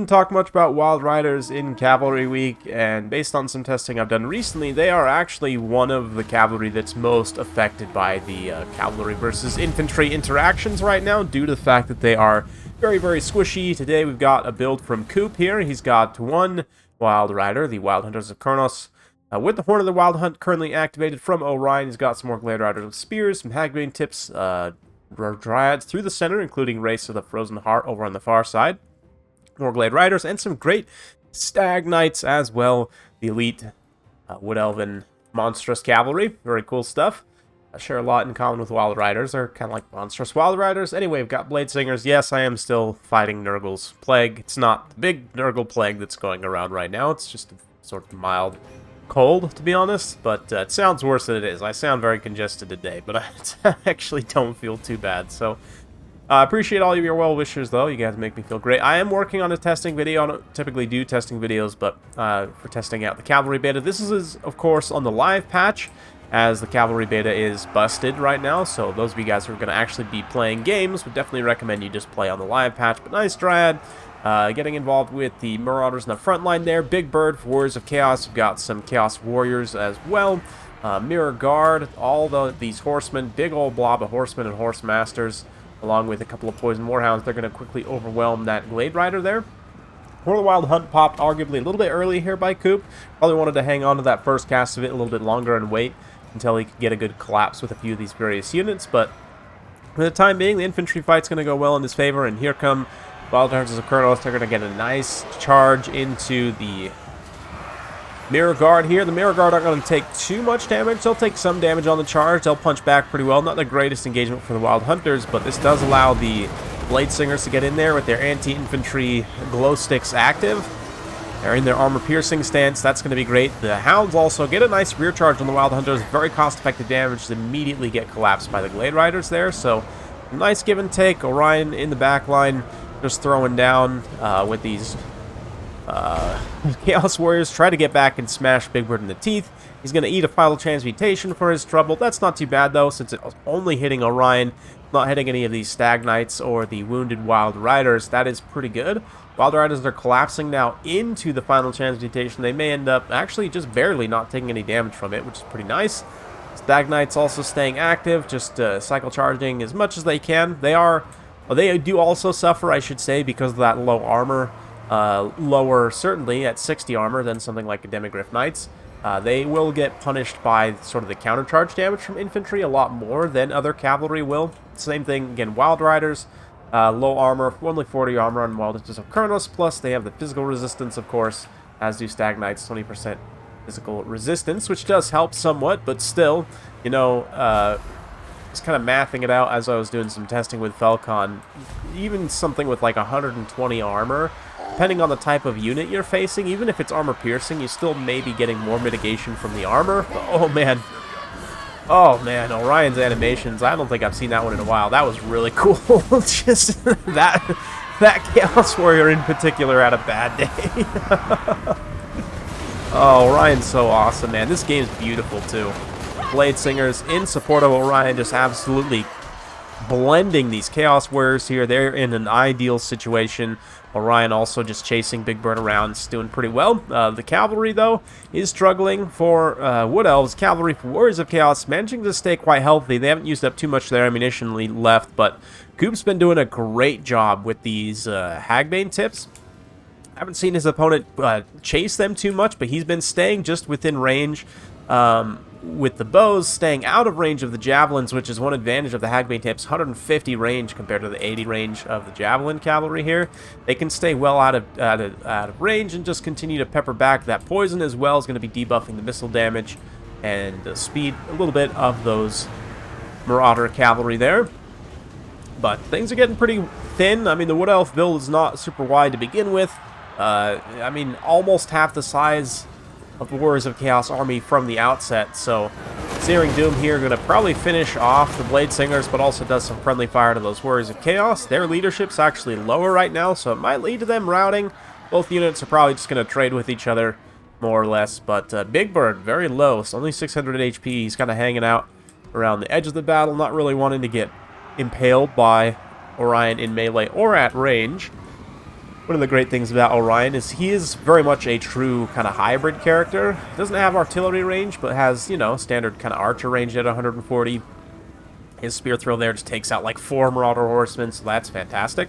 didn't talk much about Wild Riders in Cavalry Week, and based on some testing I've done recently, they are actually one of the cavalry that's most affected by the cavalry versus infantry interactions right now, due to the fact that they are very, very squishy. Today we've got a build from Coop here. He's got one Wild Rider, the Wild Hunters of Kurnos, with the Horn of the Wild Hunt currently activated from Orion. He's got some more Glade Riders with spears, some Hagbane tips, Dryads through the center, including Race of the Frozen Heart over on the far side. More Glade Riders, and some great Stag Knights as well. The elite Wood Elven monstrous cavalry. Very cool stuff. I share a lot in common with Wild Riders. They're kind of like monstrous Wild Riders. Anyway, we've got Blade Singers. Yes, I am still fighting Nurgle's plague. It's not the big Nurgle plague that's going around right now. It's just a sort of mild cold, to be honest. But it sounds worse than it is. I sound very congested today, but I actually don't feel too bad. So I appreciate all of your well wishers, though. You guys make me feel great. I am working on a testing video. I don't typically do testing videos, but for testing out the Cavalry Beta. This is, of course, on the live patch, as the Cavalry Beta is busted right now. So those of you guys who are going to actually be playing games would definitely recommend you just play on the live patch. But nice Dryad. Getting involved with the Marauders in the front line there. Big Bird for Warriors of Chaos. We've got some Chaos Warriors as well. Mirror Guard. All these horsemen. Big old blob of horsemen and horse masters, along with a couple of Poison Warhounds. They're going to quickly overwhelm that Glade Rider there. Horn of the Wild Hunt popped arguably a little bit early here by Coop. Probably wanted to hang on to that first cast of it a little bit longer and wait until he could get a good collapse with a few of these various units. But for the time being, the infantry fight's going to go well in his favor. And here come Wild Hunters of Kurnos. They're going to get a nice charge into the Mirror Guard here. The Mirror Guard aren't going to take too much damage. They'll take some damage on the charge. They'll punch back pretty well. Not the greatest engagement for the Wild Hunters, but this does allow the Blade Singers to get in there with their anti-infantry glow sticks active. They're in their armor-piercing stance. That's going to be great. The Hounds also get a nice rear charge on the Wild Hunters. Very cost-effective damage to immediately get collapsed by the Glade Riders there. So, nice give and take. Orion in the back line, just throwing down with these Chaos Warriors. Try to get back and smash Big Bird in the teeth. He's going to eat a final transmutation for his trouble. That's not too bad, though, since it was only hitting Orion, not hitting any of these Stag Knights or the wounded Wild Riders. That is pretty good. Wild Riders are collapsing now into the final transmutation. They may end up actually just barely not taking any damage from it, which is pretty nice. Stag Knights also staying active, just cycle charging as much as they can. They do also suffer, I should say, because of that low armor. Lower, certainly, at 60 armor than something like a Demigryph Knights. They will get punished by sort of the countercharge damage from infantry a lot more than other cavalry will. Same thing, again, Wild Riders, low armor, only 40 armor on Wild Hunters of Kurnos, plus they have the physical resistance, of course, as do Stag Knights, 20% physical resistance, which does help somewhat, but still, you know, just kind of mathing it out as I was doing some testing with Falcon. Even something with like 120 armor, depending on the type of unit you're facing, even if it's armor piercing, you still may be getting more mitigation from the armor. But, oh man, Orion's animations, I don't think I've seen that one in a while. That was really cool. Just that Chaos Warrior in particular had a bad day. Oh, Orion's so awesome, man. This game's beautiful too. Blade Singers in support of Orion, just absolutely blending these Chaos Warriors here. They're in an ideal situation. Orion also just chasing Big Bird around. It's doing pretty well. The Cavalry, though, is struggling for Wood Elves. Cavalry for Warriors of Chaos, managing to stay quite healthy. They haven't used up too much of their ammunition left, but Coop's been doing a great job with these Hagbane tips. I haven't seen his opponent chase them too much, but he's been staying just within range. With the bows staying out of range of the javelins, which is one advantage of the Hagbane tips, 150 range compared to the 80 range of the Javelin Cavalry here. They can stay well out of range and just continue to pepper back. That poison as well is going to be debuffing the missile damage and the speed a little bit of those Marauder Cavalry there. But things are getting pretty thin. I mean, the Wood Elf build is not super wide to begin with. I mean, almost half the size of the Warriors of Chaos army from the outset, so Searing Doom here going to probably finish off the Blade Singers, but also does some friendly fire to those Warriors of Chaos. Their leadership's actually lower right now, so it might lead to them routing. Both units are probably just going to trade with each other, more or less, but Big Bird, very low, it's only 600 HP. He's kind of hanging out around the edge of the battle, not really wanting to get impaled by Orion in melee or at range. One of the great things about Orion is he is very much a true kind of hybrid character. Doesn't have artillery range, but has, you know, standard kind of archer range at 140. His spear throw there just takes out like 4 Marauder Horsemen, so that's fantastic.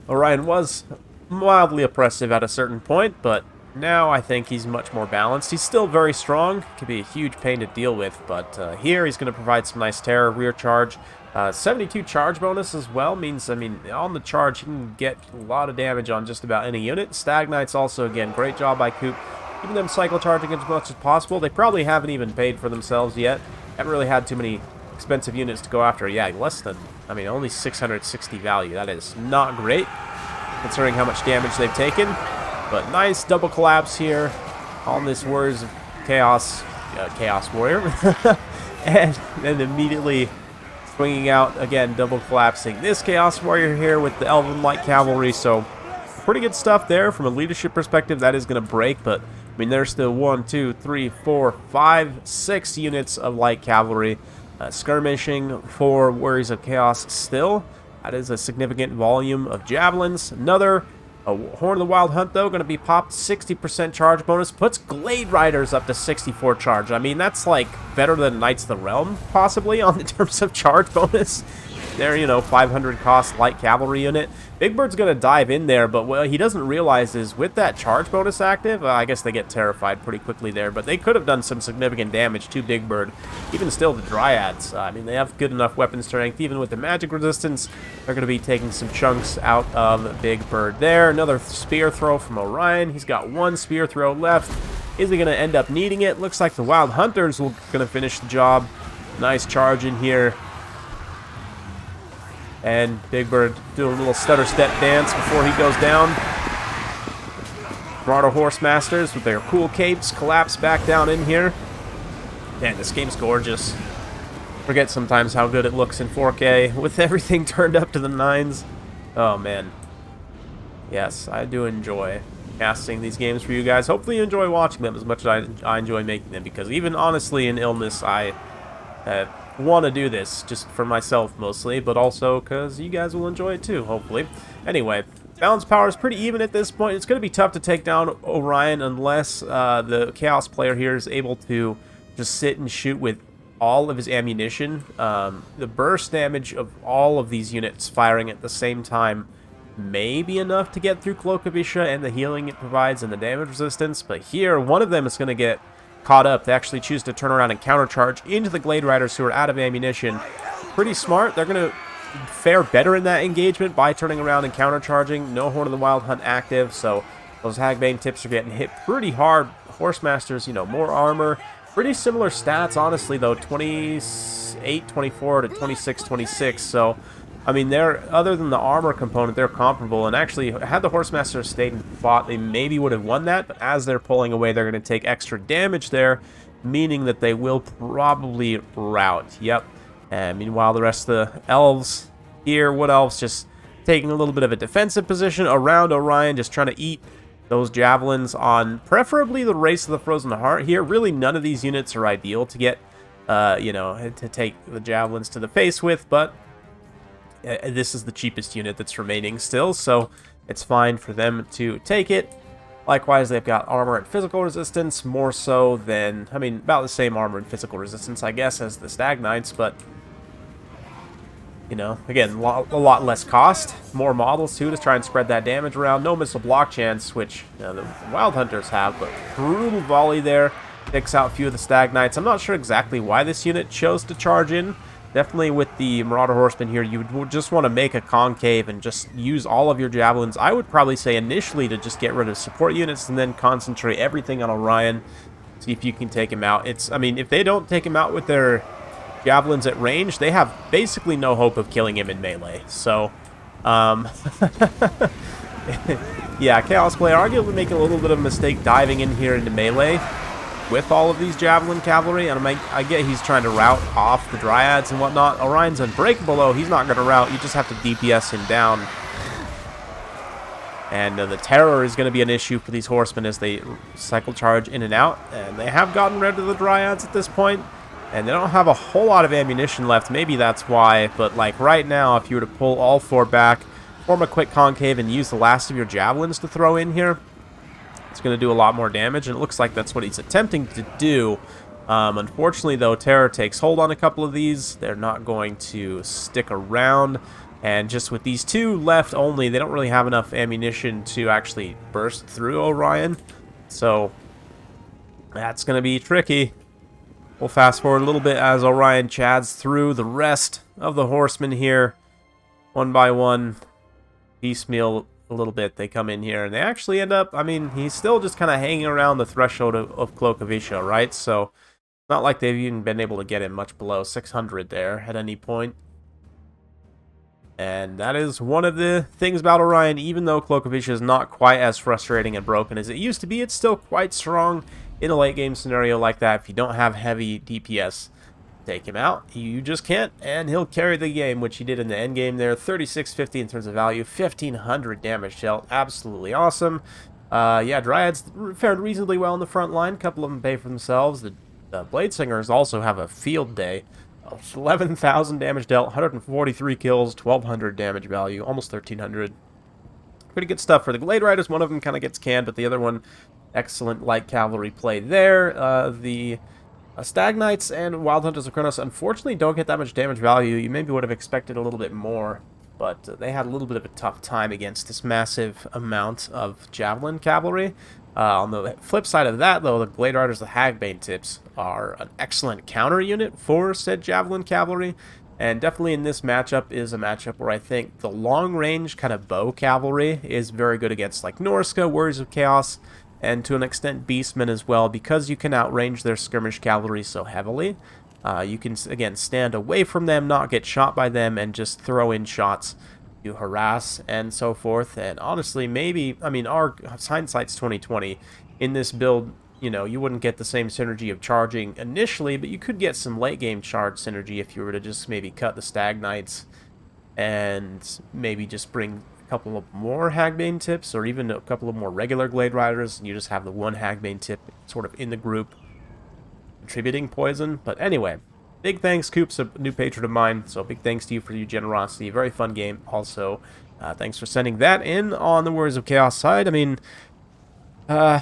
Orion was mildly oppressive at a certain point, but now I think he's much more balanced. He's still very strong, could be a huge pain to deal with, but here he's going to provide some nice terror, rear charge. 72 charge bonus as well means, I mean, on the charge, he can get a lot of damage on just about any unit. Stag Knights also, again, great job by Coop. Keeping them cycle charging as much as possible. They probably haven't even paid for themselves yet. Haven't really had too many expensive units to go after. Yeah, less than, I mean, only 660 value. That is not great, considering how much damage they've taken. But nice double collapse here on this Warriors of Chaos, Chaos Warrior. And then immediately swinging out, again, double collapsing this Chaos Warrior here with the Elven Light Cavalry. So pretty good stuff there from a leadership perspective. That is going to break, but I mean, there's still 1, 2, 3, 4, 5, 6 units of Light Cavalry skirmishing for Warriors of Chaos still. That is a significant volume of javelins. Another Horn of the Wild Hunt, though, going to be popped. 60% charge bonus. Puts Glade Riders up to 64 charge. I mean, that's like better than Knights of the Realm, possibly, on the terms of charge bonus. There, you know, 500 cost light cavalry unit. Big Bird's going to dive in there, but what he doesn't realize is with that charge bonus active, I guess they get terrified pretty quickly there, but they could have done some significant damage to Big Bird. Even still, the Dryads, I mean, they have good enough weapon strength. Even with the magic resistance, they're going to be taking some chunks out of Big Bird there. Another spear throw from Orion. He's got 1 spear throw left. Is he going to end up needing it? Looks like the Wild Hunters will going to finish the job. Nice charge in here. And Big Bird doing a little stutter step dance before he goes down. Marauder Horse Masters with their cool capes collapse back down in here. Man, this game's gorgeous. Forget sometimes how good it looks in 4K with everything turned up to the 9s. Oh, man. Yes, I do enjoy casting these games for you guys. Hopefully you enjoy watching them as much as I enjoy making them, because even honestly in illness, I want to do this just for myself mostly, but also because you guys will enjoy it too, hopefully. Anyway, balance power is pretty even at this point. It's going to be tough to take down Orion unless the Chaos player here is able to just sit and shoot with all of his ammunition. The burst damage of all of these units firing at the same time may be enough to get through Cloak of Isha and the healing it provides and the damage resistance, but here one of them is going to get caught up. They actually choose to turn around and countercharge into the Glade Riders who are out of ammunition. Pretty smart. They're going to fare better in that engagement by turning around and countercharging. No Horn of the Wild Hunt active, so those Hagbane tips are getting hit pretty hard. Horsemasters, you know, more armor. Pretty similar stats, honestly, though. 28, 24 to 26, 26. So, I mean, they're, other than the armor component, they're comparable. And actually, had the Horsemasters stayed and fought, they maybe would have won that. But as they're pulling away, they're going to take extra damage there, meaning that they will probably rout. Yep. And meanwhile, the rest of the Elves here, Wood Elves, just taking a little bit of a defensive position around Orion, just trying to eat those javelins on preferably the Race of the Frozen Heart here. Really, none of these units are ideal to get, you know, to take the javelins to the face with, but this is the cheapest unit that's remaining still, so it's fine for them to take it. Likewise, they've got armor and physical resistance, more so than, I mean, about the same armor and physical resistance, I guess, as the Stag Knights, but, you know, again, a lot less cost. More models, too, to try and spread that damage around. No missile block chance, which, you know, the Wild Hunters have, but brutal volley there. Picks out a few of the Stag Knights. I'm not sure exactly why this unit chose to charge in. Definitely with the Marauder Horsemen here, you would just want to make a concave and just use all of your javelins. I would probably say initially to just get rid of support units and then concentrate everything on Orion. See if you can take him out. It's, I mean, if they don't take him out with their javelins at range, they have basically no hope of killing him in melee. So, yeah, Chaos player arguably making a little bit of a mistake diving in here into melee with all of these Javelin Cavalry, and I get he's trying to rout off the Dryads and whatnot. Orion's unbreakable, though. He's not going to rout. You just have to DPS him down. And the terror is going to be an issue for these horsemen as they cycle charge in and out. And they have gotten rid of the Dryads at this point, and they don't have a whole lot of ammunition left. Maybe that's why, but like right now, if you were to pull all 4 back, form a quick concave and use the last of your javelins to throw in here, it's going to do a lot more damage, and it looks like that's what he's attempting to do. Unfortunately, though, Terror takes hold on a couple of these. They're not going to stick around, and just with these two left only, they don't really have enough ammunition to actually burst through Orion, so that's going to be tricky. We'll fast forward a little bit as Orion chads through the rest of the horsemen here, one by one, piecemeal a little bit. They come in here, and they actually end up, I mean, he's still just kind of hanging around the threshold of Cloak of Isha, right? So not like they've even been able to get him much below 600 there at any point. And that is one of the things about Orion. Even though Cloak of Isha is not quite as frustrating and broken as it used to be, it's still quite strong in a late game scenario like that. If you don't have heavy DPS, take him out. You just can't, and he'll carry the game, which he did in the end game there. 3650 in terms of value, 1500 damage dealt. Absolutely awesome. Yeah, Dryads fared reasonably well in the front line. A couple of them pay for themselves. The Blade Singers also have a field day. 11,000 damage dealt, 143 kills, 1200 damage value, almost 1300. Pretty good stuff for the Glade Riders. One of them kind of gets canned, but the other one, excellent light cavalry play there. The Stag Knights and Wild Hunters of Kronos unfortunately don't get that much damage value. You maybe would have expected a little bit more, but they had a little bit of a tough time against this massive amount of Javelin cavalry. On the flip side of that, though, the Glade Riders, the Hagbane Tips, are an excellent counter unit for said Javelin cavalry, and definitely in this matchup is a matchup where I think the long-range kind of bow cavalry is very good against, like, Norska, Warriors of Chaos, and to an extent Beastmen as well, because you can outrange their skirmish cavalry so heavily. You can, again, stand away from them, not get shot by them, and just throw in shots to harass and so forth. And honestly, maybe, I mean, our hindsight's 2020. In this build, you know, you wouldn't get the same synergy of charging initially, but you could get some late game charge synergy if you were to just maybe cut the Stag Knights and maybe just bring a couple of more Hagbane Tips, or even a couple of more regular Glade Riders, and you just have the one Hagbane Tip sort of in the group contributing poison. But anyway, big thanks, Coop's a new patron of mine, so big thanks to you for your generosity. Very fun game. Also, thanks for sending that in on the Warriors of Chaos side. I mean,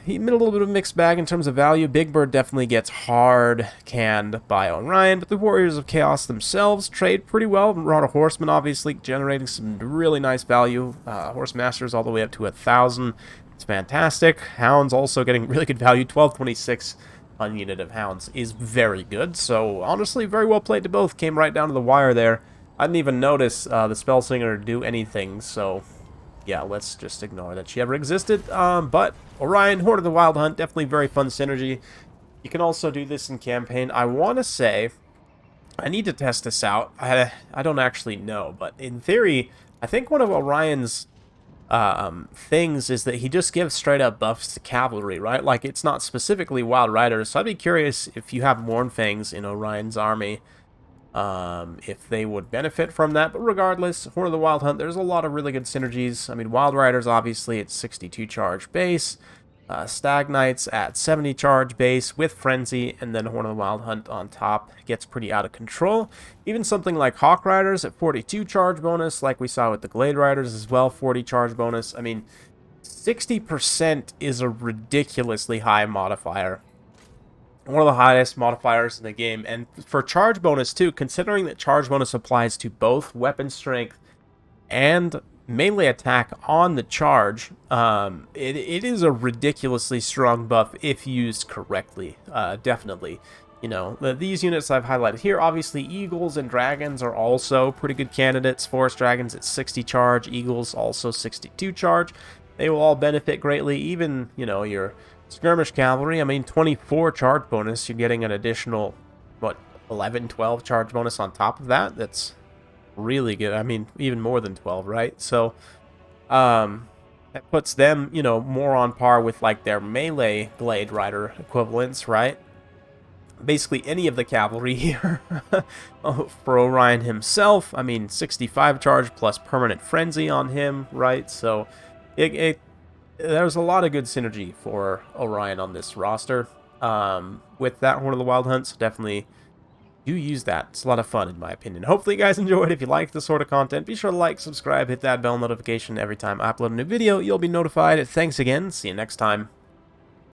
he made a little bit of a mixed bag in terms of value. Big Bird definitely gets hard canned by Orion, but the Warriors of Chaos themselves trade pretty well. Marauder Horsemen obviously generating some really nice value. Horse Masters all the way up to 1,000. It's fantastic. Hounds also getting really good value. 1226 on unit of Hounds is very good. So honestly, very well played to both. Came right down to the wire there. I didn't even notice the Spell Singer do anything, so yeah, let's just ignore that she ever existed. But Orion, Horde of the Wild Hunt, definitely very fun synergy. You can also do this in campaign. I want to say, I need to test this out. I don't actually know, but in theory, I think one of Orion's things is that he just gives straight up buffs to cavalry, right? Like, it's not specifically Wild Riders, so I'd be curious if you have Mournfangs in Orion's army, if they would benefit from that. But regardless, Horde of the Wild Hunt, there's a lot of really good synergies. I mean, Wild Riders, obviously, it's 62 charge base. Stag Knights at 70 charge base with Frenzy, and then Horde of the Wild Hunt on top gets pretty out of control. Even something like Hawk Riders at 42 charge bonus, like we saw with the Glade Riders as well, 40 charge bonus. I mean, 60% is a ridiculously high modifier. One of the highest modifiers in the game. And for charge bonus too, considering that charge bonus applies to both weapon strength and melee attack on the charge, it is a ridiculously strong buff if used correctly. Definitely. You know, these units I've highlighted here, obviously Eagles and Dragons are also pretty good candidates. Forest Dragons at 60 charge, Eagles also 62 charge. They will all benefit greatly. Even, you know, your Skirmish Cavalry, I mean, 24 charge bonus, you're getting an additional, what, 11, 12 charge bonus on top of that. That's really good. I mean, even more than 12, right? So, that puts them, you know, more on par with, like, their melee Glade Rider equivalents, right? Basically any of the cavalry here. For Orion himself, I mean, 65 charge plus permanent frenzy on him, right? So, there's a lot of good synergy for Orion on this roster. With that Horde of the Wild Hunt, so definitely do use that. It's a lot of fun, in my opinion. Hopefully you guys enjoyed. If you like this sort of content, be sure to like, subscribe, hit that bell notification. Every time I upload a new video, you'll be notified. Thanks again. See you next time.